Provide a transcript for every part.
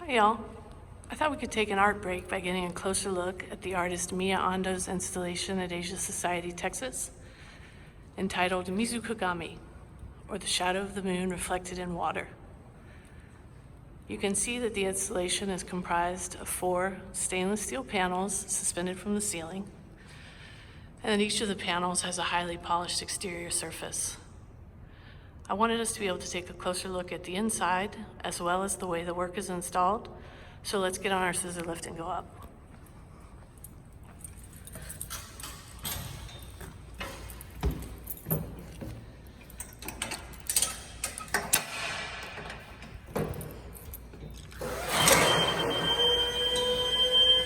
Hi y'all. I thought we could take an art break by getting a closer look at the artist Miya Ando's installation at Asia Society, Texas, entitled Mizukagami, or the shadow of the moon reflected in water. You can see that the installation is comprised of 4 stainless steel panels suspended from the ceiling, and then each of the panels has a highly polished exterior surface. I wanted us to be able to take a closer look at the inside as well as the way the work is installed, so let's get on our scissor lift and go up.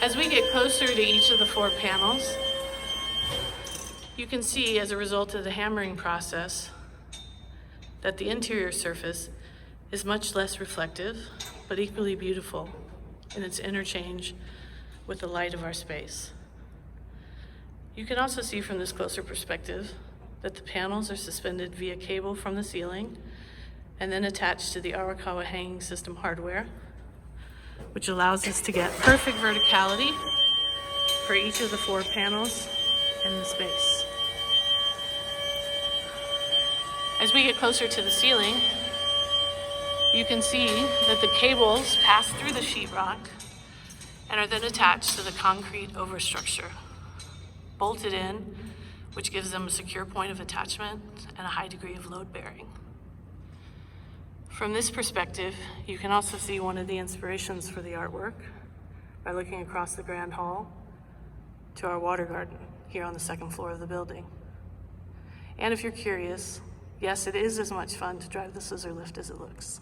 As we get closer to each of the 4 panels, you can see as a result of the hammering process that the interior surface is much less reflective, but equally beautiful in its interchange with the light of our space. You can also see from this closer perspective that the panels are suspended via cable from the ceiling and then attached to the Arakawa hanging system hardware, which allows us to get perfect verticality for each of the 4 panels in the space. As we get closer to the ceiling, you can see that the cables pass through the sheetrock and are then attached to the concrete overstructure, bolted in, which gives them a secure point of attachment and a high degree of load bearing. From this perspective, you can also see one of the inspirations for the artwork by looking across the Grand Hall to our water garden here on the 2nd floor of the building. And if you're curious, yes, it is as much fun to drive the scissor lift as it looks.